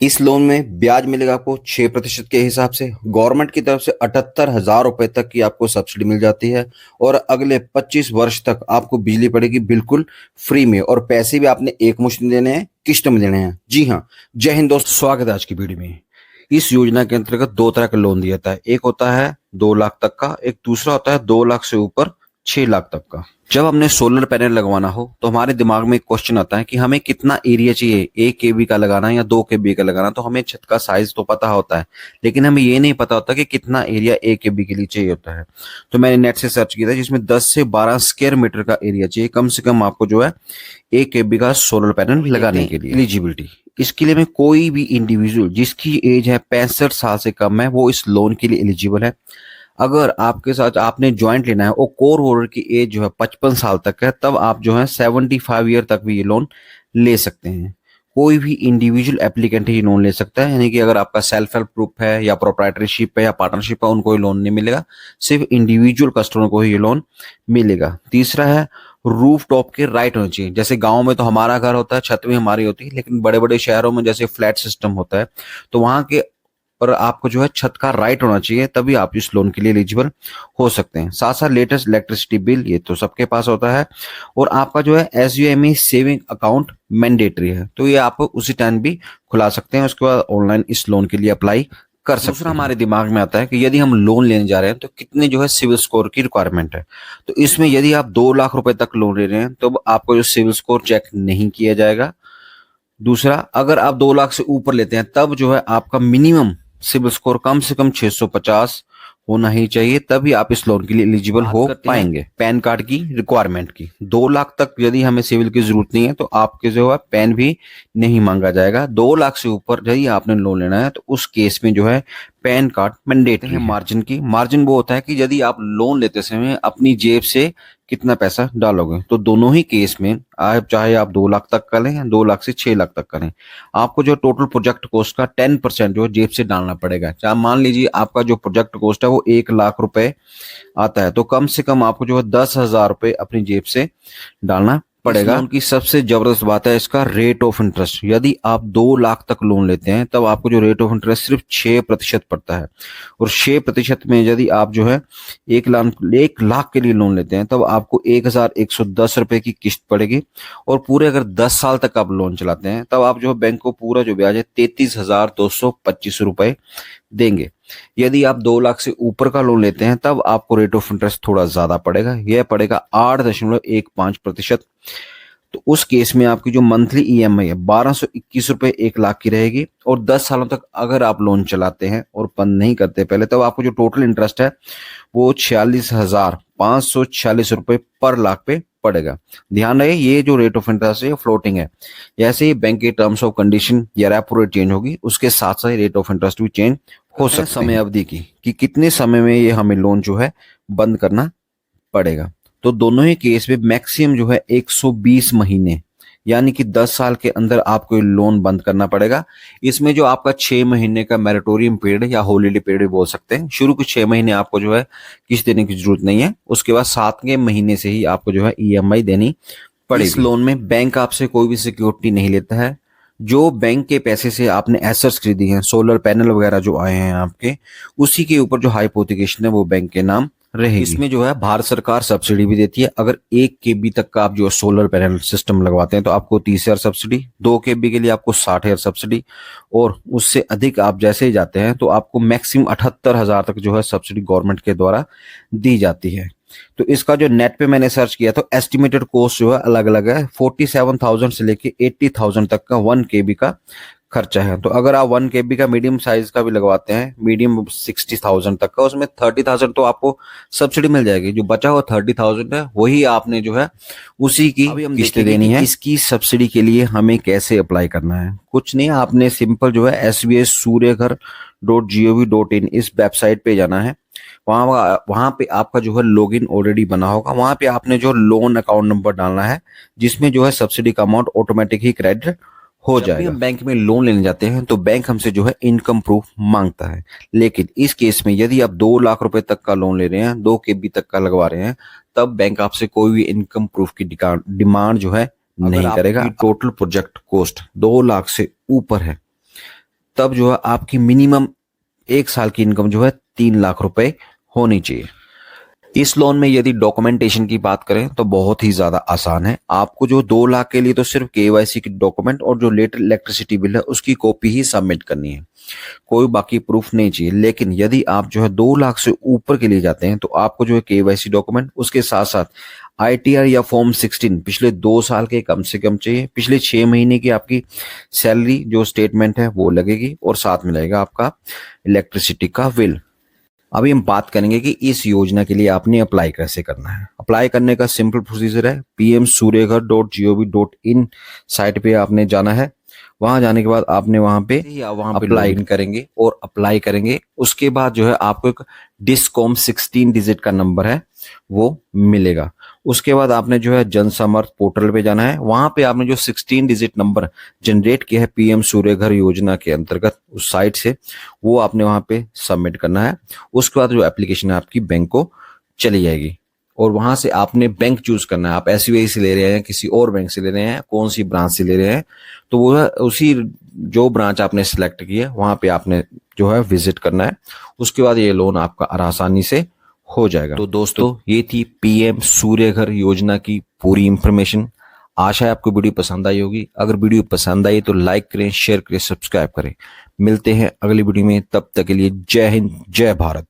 इस लोन में ब्याज मिलेगा आपको 6% के हिसाब से। गवर्नमेंट की तरफ से 78,000 रुपए तक की आपको सब्सिडी मिल जाती है और अगले 25 वर्ष तक आपको बिजली पड़ेगी बिल्कुल फ्री में, और पैसे भी आपने एक मुश्त में देने हैं, किस्त में देने हैं। जी हाँ। जय हिंद दोस्त, स्वागत है आज की वीडियो में। इस योजना के अंतर्गत दो तरह का लोन दिया जाता है। एक होता है 2 लाख तक का, एक दूसरा होता है 2 लाख से ऊपर 6 लाख तक का। जब हमने सोलर पैनल लगवाना हो तो हमारे दिमाग में एक क्वेश्चन आता है कि हमें कितना एरिया चाहिए, 1 KB का लगाना है या 2 KB का लगाना। तो हमें छत का साइज तो पता होता है, लेकिन हमें ये नहीं पता होता कि कितना एरिया 1 KB के लिए चाहिए होता है। तो मैंने नेट से सर्च किया था, जिसमें 10 से 12 स्क्वायर मीटर का एरिया चाहिए कम से कम आपको जो है 1 KB का सोलर पैनल लगाने के लिए। एलिजिबिलिटी, इसके लिए में कोई भी इंडिविजुअल जिसकी एज है 65 साल से कम है वो इस लोन के लिए एलिजिबल है। अगर आपके साथ आपने ज्वाइंट लेना है और कोर होल्डर की एज जो है 55 साल तक है, तब आप जो है 75 ईयर तक भी ये लोन ले सकते हैं। कोई भी इंडिविजुअल एप्लीकेंट ही लोन ले सकता है, यानी कि अगर आपका सेल्फ हेल्प ग्रुप है या प्रोप्राइटरशिप है या पार्टनरशिप है, उनको ये लोन नहीं मिलेगा। सिर्फ इंडिविजुअल कस्टमर को ही ये लोन मिलेगा। तीसरा है रूफ टॉप के राइट होने चाहिए। जैसे गांव में तो हमारा घर होता है, छत भी हमारी होती है, लेकिन बड़े बड़े शहरों में जैसे फ्लैट सिस्टम होता है तो वहां के पर आपको जो है छत का राइट होना चाहिए, तभी आप इस लोन के लिए एलिजिबल हो सकते हैं। साथ साथ लेटेस्ट इलेक्ट्रिसिटी बिल, ये तो सबके पास होता है। और आपका जो है SUME सेविंग अकाउंट मैंडेटरी है, तो ये आप उसी टाइम भी खुला सकते हैं। उसके बाद ऑनलाइन इस लोन के लिए अप्लाई कर सकते हैं। दूसरा हमारे दिमाग में आता है कि यदि हम लोन लेने जा रहे हैं तो कितने जो है सिविल स्कोर की रिक्वायरमेंट है। तो इसमें यदि आप 2 लाख रुपए तक लोन ले रहे हैं तो आपको जो सिविल स्कोर चेक नहीं किया जाएगा। दूसरा, अगर आप 2 लाख से ऊपर लेते हैं तब जो है आपका मिनिमम सिबिल स्कोर कम से कम 650 होना ही चाहिए, तभी आप इस लोन के लिए एलिजिबल हो पाएंगे। पैन कार्ड की रिक्वायरमेंट की, 2 लाख तक यदि हमें सिविल की जरूरत नहीं है तो आपके जो है पैन भी नहीं मांगा जाएगा। 2 लाख से ऊपर यदि आपने लोन लेना है तो उस केस में जो है पैन कार्ड मैंडेटरी है। मार्जिन की, मार्जिन वो होता है कि यदि आप लोन लेते समय अपनी जेब से कितना पैसा डालोगे। तो दोनों ही केस में आप चाहे आप 2 लाख तक का लें, 2 लाख से 6 लाख तक का लें, आपको जो टोटल प्रोजेक्ट कॉस्ट का 10% जो जेब से डालना पड़ेगा। चाहे मान लीजिए आपका जो प्रोजेक्ट कॉस्ट है वो 1 लाख रुपए आता है, तो कम से कम आपको जो है 10,000 रुपए अपनी जेब से डालना पड़ेगा। उनकी सबसे जबरदस्त बात है इसका रेट ऑफ इंटरेस्ट। यदि आप 2 लाख तक लोन लेते हैं तब आपको जो रेट ऑफ इंटरेस्ट सिर्फ 6% पड़ता है, और 6% में यदि आप जो है 1 लाख के लिए लोन लेते हैं तब आपको 1,110 रुपए की किस्त पड़ेगी। और पूरे अगर 10 साल तक आप लोन चलाते हैं तब आप जो है बैंक को पूरा जो ब्याज है 33,225 रुपए देंगे। यदि आप 2 लाख से ऊपर का लोन लेते हैं तब आपको रेट ऑफ इंटरेस्ट थोड़ा ज्यादा पड़ेगा, यह पड़ेगा 8.15%। तो उस केस में आपकी जो मंथली EMI है 1,221 रुपए 1 लाख की रहेगी, और 10 सालों तक अगर आप लोन चलाते हैं और बंद नहीं करते पहले, तब आपको जो टोटल इंटरेस्ट है वो 46,546 रुपए पर लाख पे पड़ेगा। ध्यान रहे ये जो रेट ऑफ इंटरेस्ट है फ्लोटिंग है। जैसे ही बैंक के टर्म्स ऑफ कंडीशन या रेपो रेट चेंज होगी, उसके साथ साथ रेट ऑफ इंटरेस्ट भी चेंज हो सकता है। समय अवधि की कि कितने समय में ये हमें लोन जो है बंद करना पड़ेगा। तो दोनों ही केस में मैक्सिमम जो है 120 महीने, यानी कि 10 साल के अंदर आपको ये लोन बंद करना पड़ेगा। इसमें जो आपका 6 महीने का मैरिटोरियम पीरियड या हॉलीडे पीरियड भी बोल सकते हैं, शुरू के 6 महीने आपको जो है किस्त देने की जरूरत नहीं है, उसके बाद 7वें महीने से ही आपको जो है EMI देनी पड़ेगी। इस लोन में बैंक आपसे कोई भी सिक्योरिटी नहीं लेता है। जो बैंक के पैसे से आपने एसेट्स खरीदी हैं, सोलर पैनल वगैरह जो आए हैं आपके, उसी के ऊपर जो हाइपोथिकेशन है वो बैंक के नाम रहेगी। इसमें जो है भारत सरकार सब्सिडी भी देती है। अगर 1 KB तक का आप जो सोलर पैनल सिस्टम लगवाते हैं तो आपको 30,000 सब्सिडी, 2 KB के लिए आपको 60,000 सब्सिडी, और उससे अधिक आप जैसे ही जाते हैं तो आपको मैक्सिमम 78,000 तक जो है सब्सिडी गवर्नमेंट के द्वारा दी जाती है। तो इसका जो नेट पे मैंने सर्च किया तो एस्टिमेटेड कॉस्ट जो है अलग अलग है, 47,000 से लेके 80,000 तक का 1 KB का खर्चा है। तो अगर आप 1 KB का मीडियम साइज का भी लगवाते हैं, मीडियम 60,000 तक का, उसमें 30,000 तो आपको सब्सिडी मिल जाएगी। जो बचा हुआ 30,000 है वही आपने जो है उसी की किस्तें देनी है। इसकी सब्सिडी के लिए हमें कैसे अप्लाई करना है? कुछ नहीं, आपने सिंपल जो है SBI-suryaghar.gov.in इस वेबसाइट पे जाना है। वहां पे आपका जो है लॉगिन ऑलरेडी बना होगा। वहां पे आपने जो लोन अकाउंट नंबर डालना है, जिसमें जो है सब्सिडी का अमाउंट ऑटोमेटिक ही क्रेडिट हो जाएगा। हम बैंक में लोन लेने जाते हैं तो बैंक हमसे जो है इनकम प्रूफ मांगता है, लेकिन इस केस में यदि आप 2 लाख रुपए तक का लोन ले रहे हैं, 2 KB तक का लगवा रहे हैं, तब बैंक आपसे कोई भी इनकम प्रूफ की डिमांड जो है नहीं करेगा। टोटल प्रोजेक्ट कॉस्ट 2 लाख से ऊपर है तब जो है आपकी मिनिमम 1 साल की इनकम जो है 3 लाख रुपए होनी चाहिए। इस लोन में यदि डॉक्यूमेंटेशन की बात करें तो बहुत ही ज्यादा आसान है। आपको जो 2 लाख के लिए तो सिर्फ केवाईसी की डॉक्यूमेंट और जो लेटर इलेक्ट्रिसिटी बिल है उसकी कॉपी ही सबमिट करनी है, कोई बाकी प्रूफ नहीं चाहिए। लेकिन यदि आप जो है 2 लाख से ऊपर के लिए जाते हैं तो आपको जो है केवाईसी डॉक्यूमेंट, उसके साथ साथ आईटीआर या फॉर्म 16 पिछले 2 साल के कम से कम चाहिए। पिछले 6 महीने की आपकी सैलरी जो स्टेटमेंट है वो लगेगी और साथ में लगेगा आपका इलेक्ट्रिसिटी का बिल। अभी हम बात करेंगे कि इस योजना के लिए आपने अप्लाई कैसे करना है। अप्लाई करने का सिंपल प्रोसीजर है, pmsuryaghar.gov.in साइट पे आपने जाना है। वहां जाने के बाद आपने वहां पे अप्लाई करेंगे और अप्लाई करेंगे। उसके बाद जो है आपको एक डिस्कॉम 16 डिजिट का नंबर है वो मिलेगा। उसके बाद आपने जो है जन समर्थ पोर्टल पे जाना है। वहां पे आपने जो 16 डिजिट नंबर जनरेट किया है पीएम सूर्य घर योजना के अंतर्गत उस साइट से, वो आपने वहां पे सबमिट करना है। उसके बाद जो एप्लीकेशन है आपकी बैंक को चली जाएगी और वहां से आपने बैंक चूज करना है। आप एसबीआई से ले रहे हैं, किसी और बैंक से ले रहे हैं, कौन सी ब्रांच से ले रहे हैं, तो वो है उसी जो ब्रांच आपने सिलेक्ट की है वहां पे आपने जो है विजिट करना है। उसके बाद ये लोन आपका आसानी से हो जाएगा। तो दोस्तों ये थी पीएम सूर्य घर योजना की पूरी इंफॉर्मेशन। आशा है आपको वीडियो पसंद आई होगी। अगर वीडियो पसंद आई तो लाइक करें, शेयर करें, सब्सक्राइब करें। मिलते हैं अगली वीडियो में, तब तक के लिए जय हिंद, जय भारत।